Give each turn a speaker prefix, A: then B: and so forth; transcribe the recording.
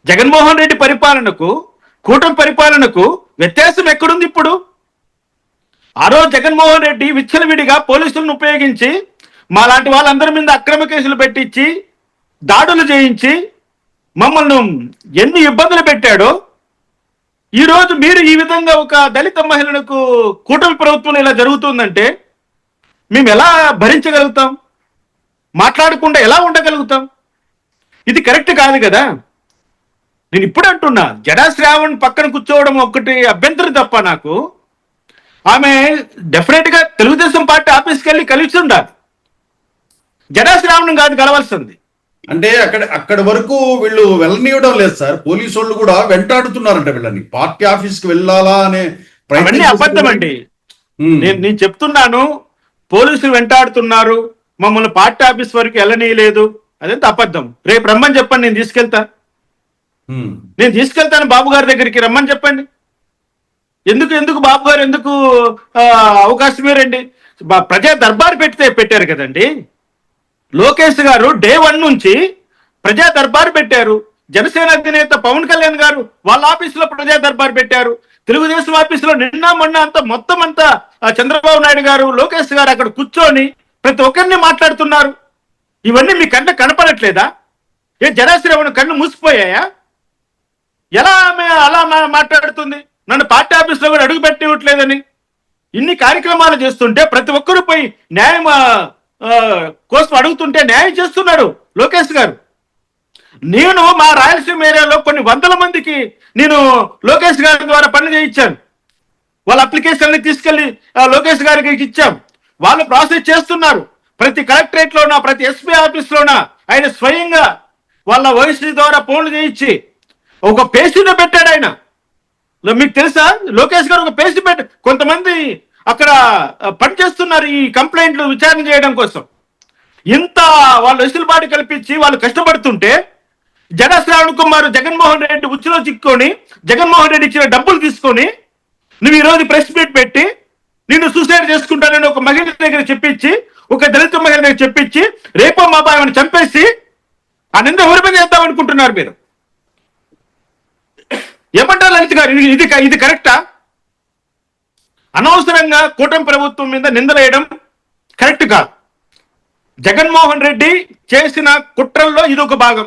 A: జగన్మోహన్ రెడ్డి పరిపాలనకు కూటమి పరిపాలనకు వ్యత్యాసం ఎక్కడుంది ఇప్పుడు? ఆ రోజు జగన్మోహన్ రెడ్డి విచ్చలవిడిగా పోలీసులను ఉపయోగించి మాలాంటి వాళ్ళందరి మీద అక్రమ కేసులు పెట్టించి దాడులు చేయించి మమ్మల్ని ఎన్ని ఇబ్బందులు పెట్టాడో, ఈరోజు మీరు ఈ విధంగా ఒక దళిత మహిళలకు కూటమి ప్రభుత్వం ఇలా జరుగుతుందంటే మేము ఎలా భరించగలుగుతాం? మాట్లాడకుండా ఎలా ఉండగలుగుతాం? ఇది కరెక్ట్ కాదు కదా. నేను ఇప్పుడు అంటున్నా, జడా శ్రావణ్ పక్కన కూర్చోవడం ఒక్కటి అభ్యంతరం తప్ప నాకు ఆమె డెఫినెట్ గా తెలుగుదేశం పార్టీ ఆఫీస్కి వెళ్ళి కలిసి ఉండాలి. జడా శ్రావణ్ కాదు కలవాల్సింది.
B: అంటే అక్కడి వరకు వీళ్ళు వెళ్ళనివ్వడం లేదు సార్. పోలీసు వాళ్ళు కూడా వెంటాడుతున్నారంట వీళ్ళని. పార్టీ ఆఫీస్కి వెళ్ళాలా అనే
A: అవన్నీ అబద్ధం అండి. నేను చెప్తున్నాను, పోలీసులు వెంటాడుతున్నారు, మమ్మల్ని పార్టీ ఆఫీస్ వరకు వెళ్ళనీయలేదు, అదంతా అబద్ధం. రేపు రమ్మని చెప్పండి, నేను తీసుకెళ్తాను బాబు గారి దగ్గరికి రమ్మని చెప్పండి. ఎందుకు బాబు గారు ఎందుకు అవకాశం ఇవ్వరండి? ప్రజా దర్బార్ పెట్టారు కదండి. లోకేష్ గారు డే 1 నుంచి ప్రజా దర్బార్ పెట్టారు. జనసేన అధినేత పవన్ కళ్యాణ్ గారు వాళ్ళ ఆఫీసులో ప్రజా దర్బార్ పెట్టారు. తెలుగుదేశం ఆఫీసులో నిన్న మొన్న మొత్తం అంతా చంద్రబాబు నాయుడు గారు, లోకేష్ గారు అక్కడ కూర్చొని ప్రతి ఒక్కరిని మాట్లాడుతున్నారు. ఇవన్నీ మీ కళ్ళ కనపడట్లేదా? ఏ జరాశ్రవణ కళ్ళు మూసిపోయాయా? ఎలా అలా మాట్లాడుతుంది? నన్ను పార్టీ ఆఫీస్లో కూడా అడుగు పెట్టివ్వట్లేదని ఇన్ని కార్యక్రమాలు చేస్తుంటే ప్రతి ఒక్కరు పోయి న్యాయం కోసం అడుగుతుంటే న్యాయం చేస్తున్నాడు లోకేష్ గారు. నేను మా రాయలసీమ ఏరియాలో కొన్ని వందల మందికి నేను లోకేష్ గారి ద్వారా పనులు చేయించాను. వాళ్ళ అప్లికేషన్ని తీసుకెళ్లి లోకేష్ గారికి ఇచ్చాం. వాళ్ళు ప్రాసెస్ చేస్తున్నారు. ప్రతి కలెక్టరేట్లోనా, ప్రతి ఎస్పీ ఆఫీస్లోనా ఆయన స్వయంగా వాళ్ళ ఓఎస్డీ ద్వారా ఫోన్లు చేయించి ఒక పేషెంట్ పెట్టాడు ఆయన. మీకు తెలుసా, లోకేష్ గారు ఒక పేషెంట్ పెట్టి కొంతమంది అక్కడ పనిచేస్తున్నారు ఈ కంప్లైంట్లు విచారణ చేయడం కోసం. ఇంత వాళ్ళు వెసులుబాటు కల్పించి వాళ్ళు కష్టపడుతుంటే జడా శ్రావణ్ కుమార్ జగన్మోహన్ రెడ్డి ఉచ్చులో చిక్కుకొని జగన్మోహన్ రెడ్డి ఇచ్చిన డబ్బులు తీసుకొని నువ్వు ఈరోజు ప్రెస్ మీట్ పెట్టి నిన్ను సూసైడ్ చేసుకుంటానని ఒక మహిళ దగ్గర చెప్పించి, ఒక దళిత మహిళ దగ్గర చెప్పించి రేపో మా బాయని చంపేసి ఆ నింద ఊరిపై చేద్దాం అనుకుంటున్నారు మీరు. ఏమంటారు లలిత్ గారు? ఇది కరెక్టా? అనవసరంగా కూటమి ప్రభుత్వం మీద నిందలేయడం కరెక్ట్ కాదు. జగన్మోహన్ రెడ్డి చేసిన కుట్రల్లో ఇది ఒక భాగం.